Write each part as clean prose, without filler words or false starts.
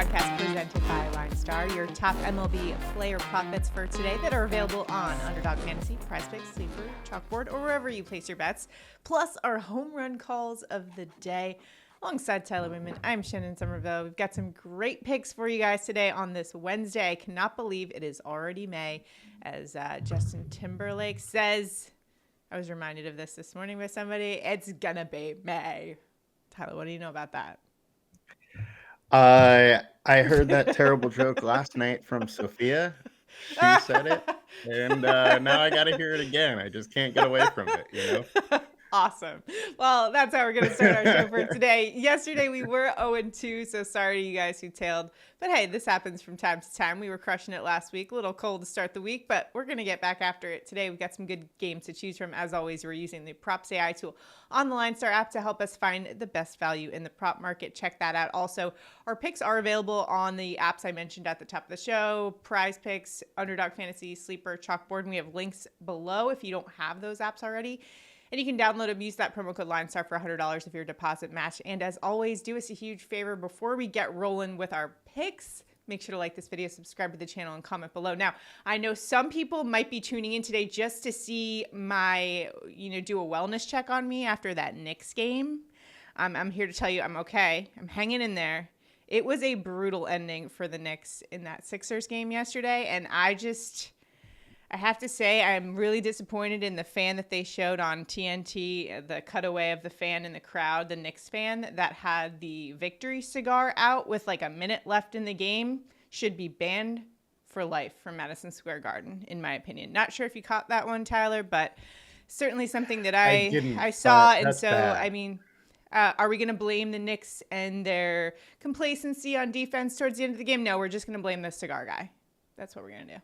podcast presented by LineStar, your top MLB player prop bets for today that are available on Underdog Fantasy, PrizePicks, Sleeper, Chalkboard, or wherever you place your bets, plus our home run calls of the day. Alongside Tyler Wiemann, I'm Shannon Sommerville. We've got some great picks for you guys today on this Wednesday. I cannot believe it is already May, as Justin Timberlake says. I was reminded of this morning by somebody. It's gonna be May. Tyler, what do you know about that? I heard that terrible joke last night from Sophia. She said it, and now I got to hear it again. I just can't get away from it, you know? Awesome. Well, that's how we're going to start our show for today. Yesterday, we were 0-2, so sorry to you guys who tailed. But hey, this happens from time to time. We were crushing it last week. A little cold to start the week, but we're going to get back after it today. We've got some good games to choose from. As always, we're using the Props AI tool on the LineStar app to help us find the best value in the prop market. Check that out. Also, our picks are available on the apps I mentioned at the top of the show: PrizePicks, Underdog Fantasy, Sleeper, Chalkboard. And we have links below if you don't have those apps already. And you can download them, use that promo code LineStar for $100 if your deposit match. And as always, do us a huge favor before we get rolling with our picks. Make sure to like this video, subscribe to the channel, and comment below. Now, I know some people might be tuning in today just to see my, do a wellness check on me after that Knicks game. I'm here to tell you I'm okay. I'm hanging in there. It was a brutal ending for the Knicks in that Sixers game yesterday, and I have to say, I'm really disappointed in the fan that they showed on TNT, the cutaway of the fan in the crowd, the Knicks fan that had the victory cigar out with like a minute left in the game. Should be banned for life from Madison Square Garden, in my opinion. Not sure if you caught that one, Tyler, but certainly something that I saw. And so, bad. I mean, are we going to blame the Knicks and their complacency on defense towards the end of the game? No, we're just going to blame the cigar guy. That's what we're going to do.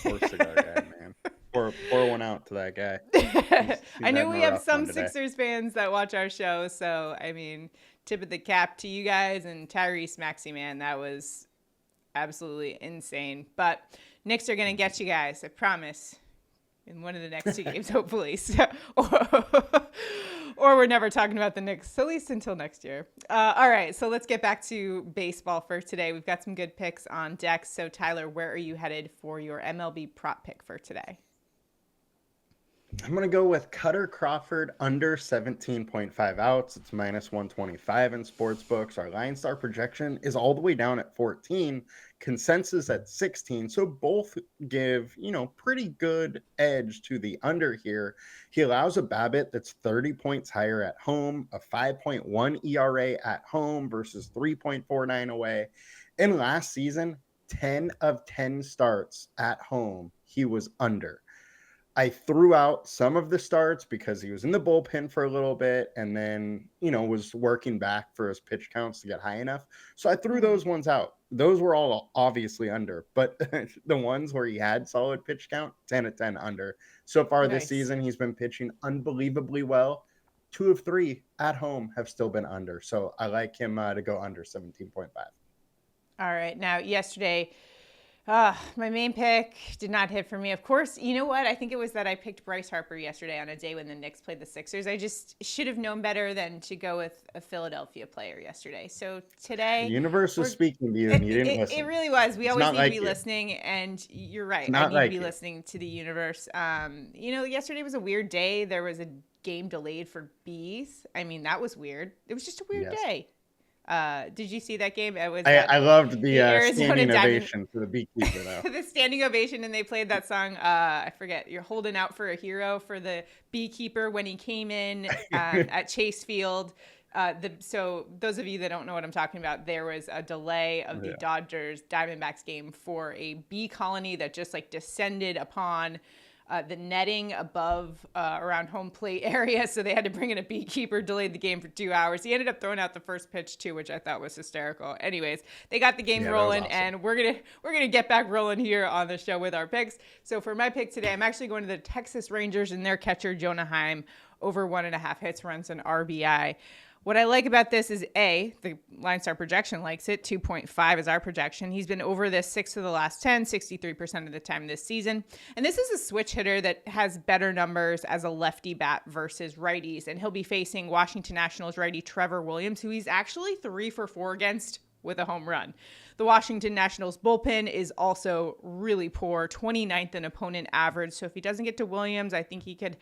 Poor cigar guy, man. Pour one out to that guy. He's I know we have some Sixers fans that watch our show, so I mean, tip of the cap to you guys and Tyrese Maxey, man. That was absolutely insane. But Knicks are gonna get you guys, I promise, in one of the next two games, hopefully. So, or we're never talking about the Knicks, at least until next year. All right, so let's get back to baseball for today. We've got some good picks on deck. So, Tyler, where are you headed for your MLB prop pick for today? I'm going to go with Kutter Crawford under 17.5 outs. It's minus 125 in sports books. Our LineStar projection is all the way down at 14, consensus at 16. So both give, pretty good edge to the under here. He allows a BABIP that's 30 points higher at home, a 5.1 ERA at home versus 3.49 away. And last season, 10 of 10 starts at home, he was under. I threw out some of the starts because he was in the bullpen for a little bit and then, was working back for his pitch counts to get high enough. So I threw those ones out. Those were all obviously under, but the ones where he had solid pitch count, 10 of 10 under. So far this season, he's been pitching unbelievably well. 2 of 3 at home have still been under. So I like him to go under 17.5. All right. Now, yesterday, my main pick did not hit for me. Of course, you know what? I think it was that I picked Bryce Harper yesterday on a day when the Knicks played the Sixers. I just should have known better than to go with a Philadelphia player yesterday. So today, the universe was speaking to you and you didn't listen. It really was. We always need to be listening, and you're right. I need to be listening to the universe. Yesterday was a weird day. There was a game delayed for bees. I mean, that was weird. It was just a weird day. Did you see that game? It was. I loved the standing ovation for the beekeeper, though. The standing ovation, and they played that song. I forget. You're holding out for a hero for the beekeeper when he came in at Chase Field. So those of you that don't know what I'm talking about, there was a delay of the Dodgers Diamondbacks game for a bee colony that just descended upon the netting above around home plate area. So they had to bring in a beekeeper, delayed the game for 2 hours. He ended up throwing out the first pitch too, which I thought was hysterical. Anyways, they got the game rolling, awesome. And we're gonna get back rolling here on the show with our picks. So for my pick today, I'm actually going to the Texas Rangers and their catcher Jonah Heim over 1.5 hits, runs, and RBI. What I like about this is the LineStar projection likes it. 2.5 is our projection. He's been over this 6 of the last 10, 63% of the time this season. And this is a switch hitter that has better numbers as a lefty bat versus righties. And he'll be facing Washington Nationals righty Trevor Williams, who he's actually 3 for 4 against with a home run. The Washington Nationals bullpen is also really poor, 29th in opponent average. So if he doesn't get to Williams, I think he could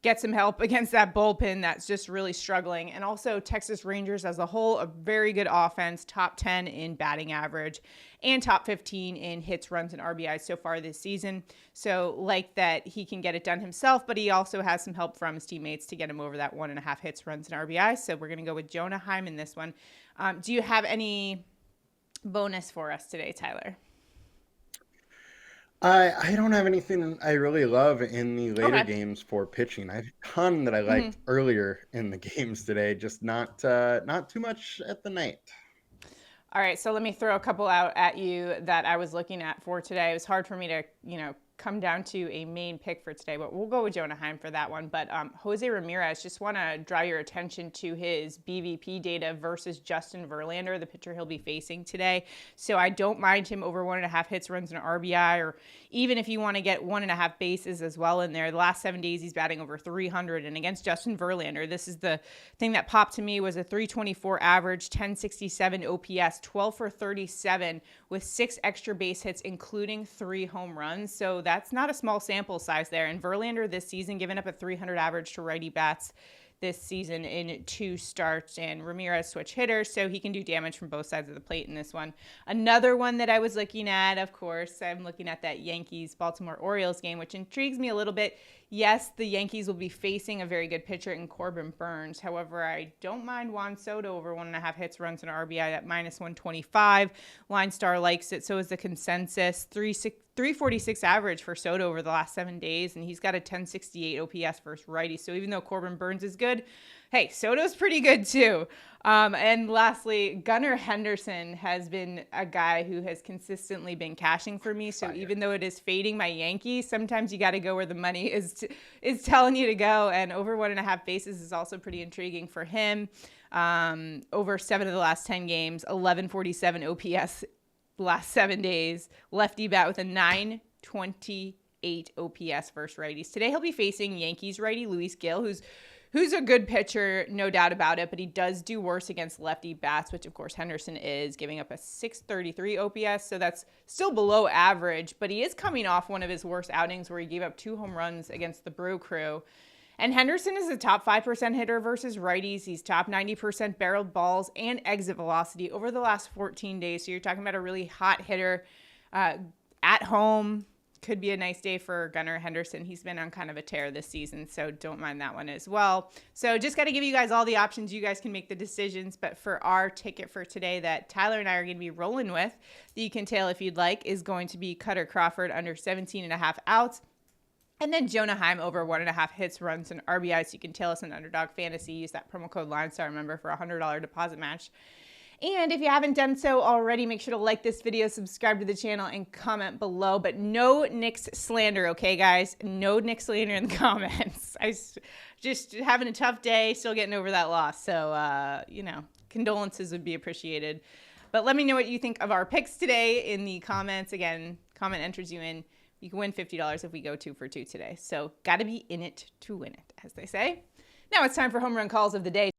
get some help against that bullpen that's just really struggling. And also Texas Rangers as a whole, a very good offense, top 10 in batting average and top 15 in hits, runs, and RBIs so far this season. So like that he can get it done himself, but he also has some help from his teammates to get him over that 1.5 hits, runs, and RBIs. So we're going to go with Jonah Heim in this one. Do you have any bonus for us today, Tyler? I don't have anything I really love in the later games for pitching. I have a ton that I liked earlier in the games today, just not too much at the night. All right, so let me throw a couple out at you that I was looking at for today. It was hard for me to, come down to a main pick for today, but we'll go with Jonah Heim for that one. But Jose Ramirez, just want to draw your attention to his BVP data versus Justin Verlander, the pitcher he'll be facing today. So I don't mind him over 1.5 hits, runs, and RBI, or even if you want to get 1.5 bases as well in there. The last 7 days, he's batting over 300. And against Justin Verlander, this is the thing that popped to me, was a 324 average, 1067 OPS, 12 for 37 with 6 extra base hits, including 3 home runs. So that's not a small sample size there. And Verlander this season giving up a 300 average to righty bats this season in 2 starts, and Ramirez switch hitters, so he can do damage from both sides of the plate in this one. Another one that I was looking at, of course, I'm looking at that Yankees-Baltimore Orioles game, which intrigues me a little bit. Yes, the Yankees will be facing a very good pitcher in Corbin Burns. However, I don't mind Juan Soto over 1.5 hits, runs, and RBI at -125. LineStar likes it, so is the consensus. 346 average for Soto over the last 7 days, and he's got a 1068 OPS versus righty. So even though Corbin Burns is good, hey, Soto's pretty good too. And lastly, Gunnar Henderson has been a guy who has consistently been cashing for me. So even though it is fading my Yankees, sometimes you got to go where the money is telling you to go. And over 1.5 bases is also pretty intriguing for him. Over 7 of the last 10 games, 1147 OPS last 7 days. Lefty bat with a 928 OPS versus righties. Today he'll be facing Yankees righty Luis Gil, who's a good pitcher, no doubt about it, but he does do worse against lefty bats, which of course Henderson is, giving up a 633 OPS, so that's still below average, but he is coming off one of his worst outings where he gave up 2 home runs against the Brew Crew. And Henderson is a top 5% hitter versus righties. He's top 90% barreled balls and exit velocity over the last 14 days. So you're talking about a really hot hitter at home. Could be a nice day for Gunnar Henderson. He's been on kind of a tear this season, so don't mind that one as well. So just got to give you guys all the options. You guys can make the decisions. But for our ticket for today that Tyler and I are going to be rolling with, that you can tail if you'd like, is going to be Kutter Crawford under 17.5 outs. And then Jonah Heim over 1.5 hits, runs, and RBIs. So you can tail us in Underdog Fantasy. Use that promo code LineStar, remember, for a $100 deposit match. And if you haven't done so already, make sure to like this video, subscribe to the channel, and comment below. But no Knicks slander, okay, guys? No Knicks slander in the comments. I just having a tough day, still getting over that loss. So, condolences would be appreciated. But let me know what you think of our picks today in the comments. Again, comment enters you in. You can win $50 if we go 2 for 2 today. So got to be in it to win it, as they say. Now it's time for home run calls of the day.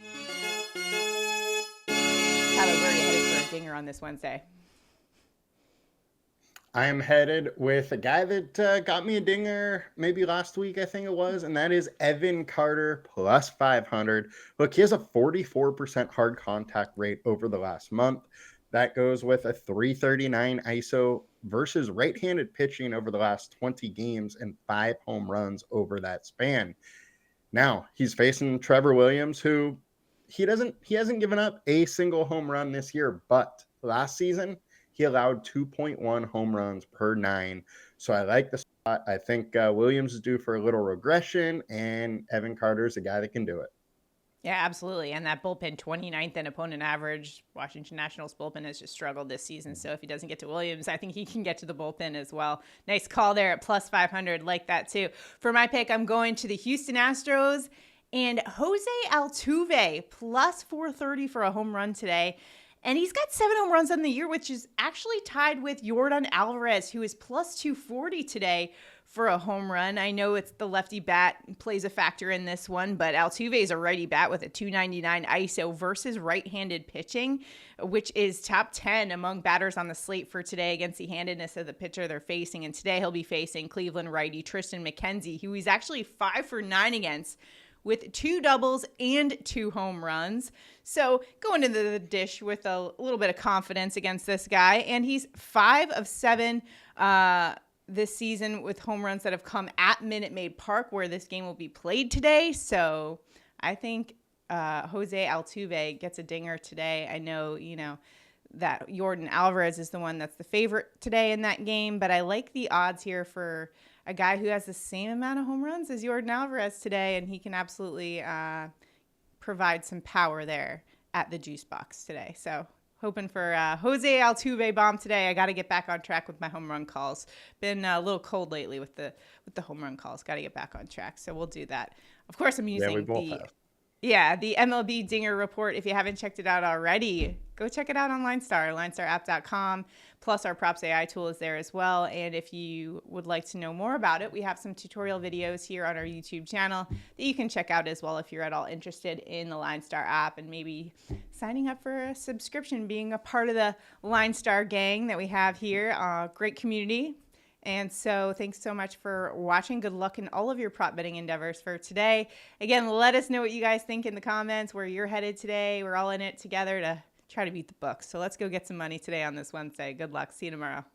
Tyler, where are you headed for a dinger on this Wednesday? I am headed with a guy that got me a dinger maybe last week, I think it was, and that is Evan Carter plus 500. Look, he has a 44% hard contact rate over the last month. That goes with a 339 ISO versus right-handed pitching over the last 20 games and 5 home runs over that span. Now, he's facing Trevor Williams, who he hasn't given up a single home run this year, but last season he allowed 2.1 home runs per 9. So I like the spot. I think Williams is due for a little regression, and Evan Carter is a guy that can do it. Yeah, absolutely. And that bullpen, 29th in opponent average. Washington Nationals bullpen has just struggled this season. So if he doesn't get to Williams, I think he can get to the bullpen as well. Nice call there at plus 500. Like that too. For my pick, I'm going to the Houston Astros and Jose Altuve plus 430 for a home run today. And he's got 7 home runs on the year, which is actually tied with Yordan Alvarez, who is plus 240 today for a home run. I know it's the lefty bat plays a factor in this one, but Altuve is a righty bat with a 299 ISO versus right-handed pitching, which is top 10 among batters on the slate for today against the handedness of the pitcher they're facing. And today he'll be facing Cleveland righty Tristan McKenzie, who he's actually 5 for 9 against, with 2 doubles and 2 home runs. So going into the dish with a little bit of confidence against this guy. And he's 5 of 7 this season with home runs that have come at Minute Maid Park, where this game will be played today. So I think Jose Altuve gets a dinger today. I know, that Yordan Alvarez is the one that's the favorite today in that game, but I like the odds here for a guy who has the same amount of home runs as Yordan Alvarez today, and he can absolutely provide some power there at the juice box today. So hoping for Jose Altuve bomb today. I got to get back on track with my home run calls. Been a little cold lately with the home run calls. Got to get back on track. So we'll do that. Of course, I'm using the MLB Dinger Report. If you haven't checked it out already, go check it out on LineStar, linestarapp.com. Plus, our Props AI tool is there as well. And if you would like to know more about it, we have some tutorial videos here on our YouTube channel that you can check out as well if you're at all interested in the LineStar app and maybe signing up for a subscription, being a part of the LineStar gang that we have here. Great community. And so thanks so much for watching. Good luck in all of your prop betting endeavors for today. Again, let us know what you guys think in the comments, where you're headed today. We're all in it together to try to beat the books. So let's go get some money today on this Wednesday. Good luck. See you tomorrow.